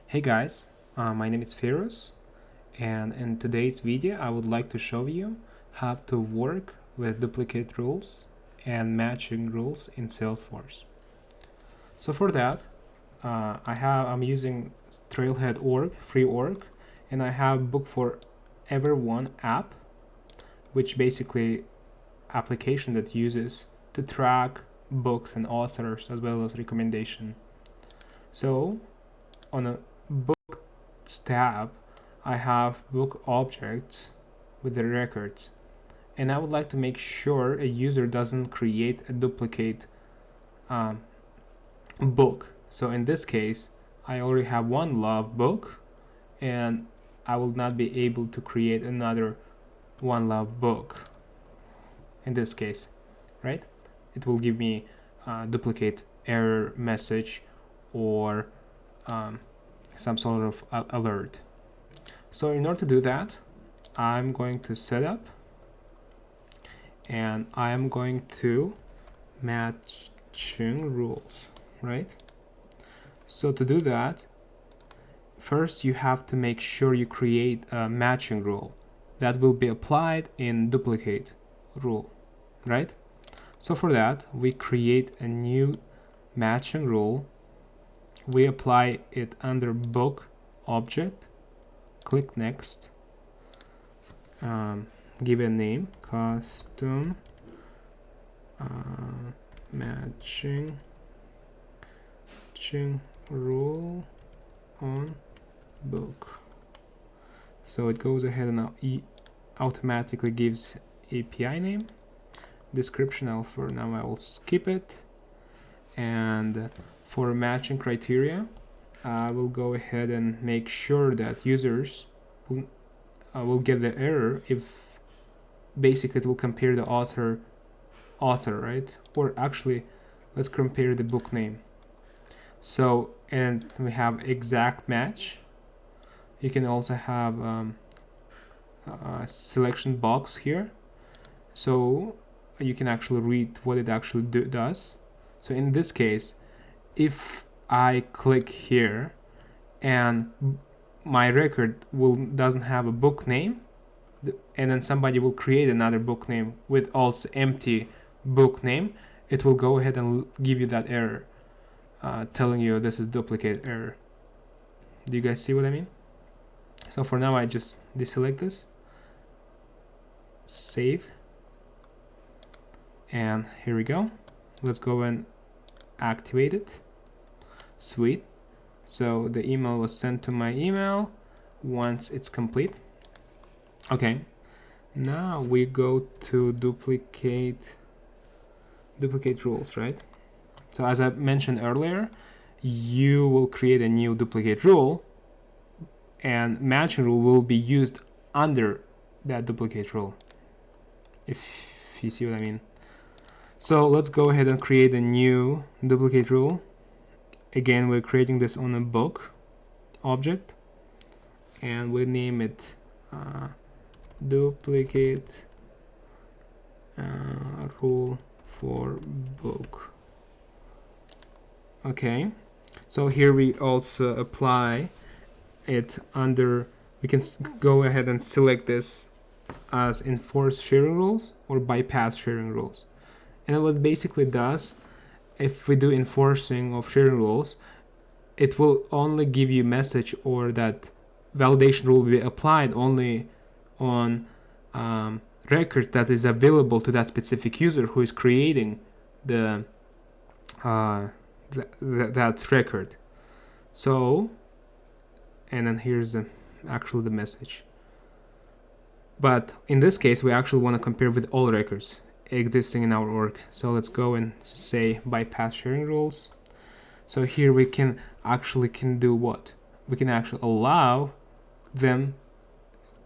Hey guys, my name is Feroz, and in today's video I would like to show you how to work with duplicate rules and matching rules in Salesforce. So for that, I'm using Trailhead org, free org, and I have Book for Everyone app, which basically application that uses to track books and authors as well as recommendation. So on a tab, I have book objects with the records, and I would like to make sure a user doesn't create a duplicate book. So in this case, I already have one love book, and I will not be able to create another one love book in this case, right? It will give me a duplicate error message or some sort of alert. So in order to do that, I'm going to set up and I am going to matching rules, right? So to do that, first you have to make sure you create a matching rule that will be applied in duplicate rule, right? So for that, we create a new matching rule. We apply it under book object, click next, give a name, custom matching rule on book. So it goes ahead and automatically gives API name. Description, for now I will skip it. And for matching criteria, I will go ahead and make sure that users will get the error if basically it will compare the author, right? Or actually, let's compare the book name. So, and we have exact match. You can also have a selection box here, so you can actually read what it actually does. So in this case, if I click here and my record doesn't have a book name, and then somebody will create another book name with also empty book name, it will go ahead and give you that error, telling you this is duplicate error. Do you guys see what I mean? So for now, I just deselect this, save, and here we go. Let's go and activate it. Sweet. So the email was sent to my email once it's complete. Okay, now we go to duplicate rules, right? So as I mentioned earlier, you will create a new duplicate rule, and matching rule will be used under that duplicate rule, if you see what I mean. So let's go ahead and create a new duplicate rule. Again, we're creating this on a book object, and we name it duplicate rule for book. Okay, so here we also apply it under, we can go ahead and select this as enforce sharing rules or bypass sharing rules. And what it basically does, if we do enforcing of sharing rules, it will only give you message, or that validation rule will be applied only on record that is available to that specific user who is creating the that record. So, and then here's the message. But in this case, we actually want to compare with all records existing in our org. So let's go and say bypass sharing rules. So here we can do what? We can actually allow them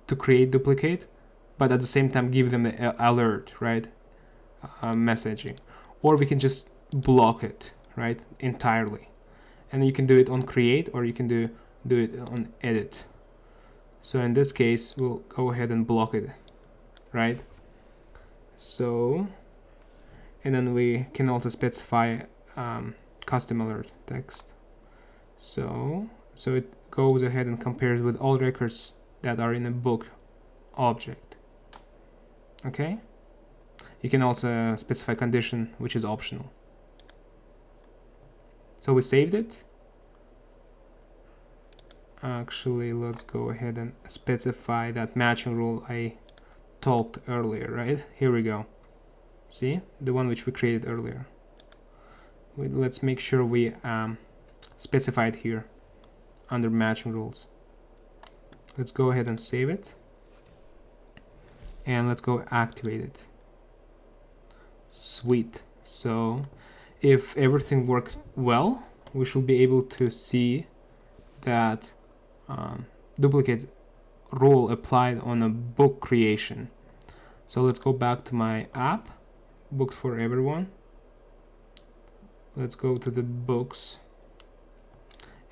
to create duplicate, but at the same time give them the alert, right? Messaging. Or we can just block it, right? Entirely. And you can do it on create, or you can do it on edit. So in this case, we'll go ahead and block it, right? So, and then we can also specify custom alert text. So goes ahead and compares with all records that are in a book object. Okay, you can also specify condition, which is optional. So we saved it. Actually, let's go ahead and specify that matching rule I talked earlier, right? Here we go. See, the one which we created earlier. Let's make sure we specify it here under matching rules. Let's go ahead and save it, and let's go activate it. Sweet. So if everything worked well, we should be able to see that duplicate rule applied on a book creation. So let's go back to my app, books for everyone. Let's go to the books,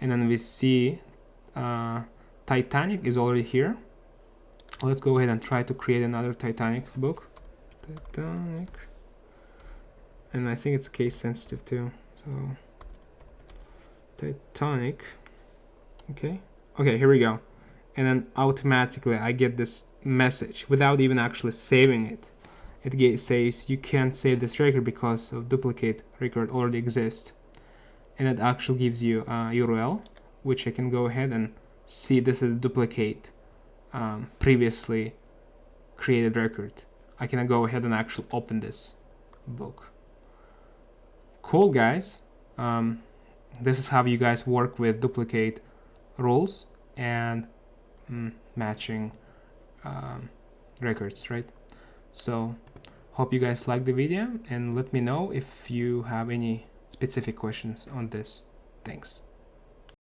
and then we see Titanic is already here. Let's go ahead and try to create another Titanic book. Titanic, and I think it's case sensitive too. So Titanic. Okay, here we go. And then automatically I get this message without even actually saving it. It says you can't save this record because of duplicate record already exists. And it actually gives you a URL, which I can go ahead and see this is a duplicate previously created record. I can go ahead and actually open this book. Cool, guys. This is how you guys work with duplicate rules and matching records, right? So hope you guys liked the video, and let me know if you have any specific questions on this. Thanks.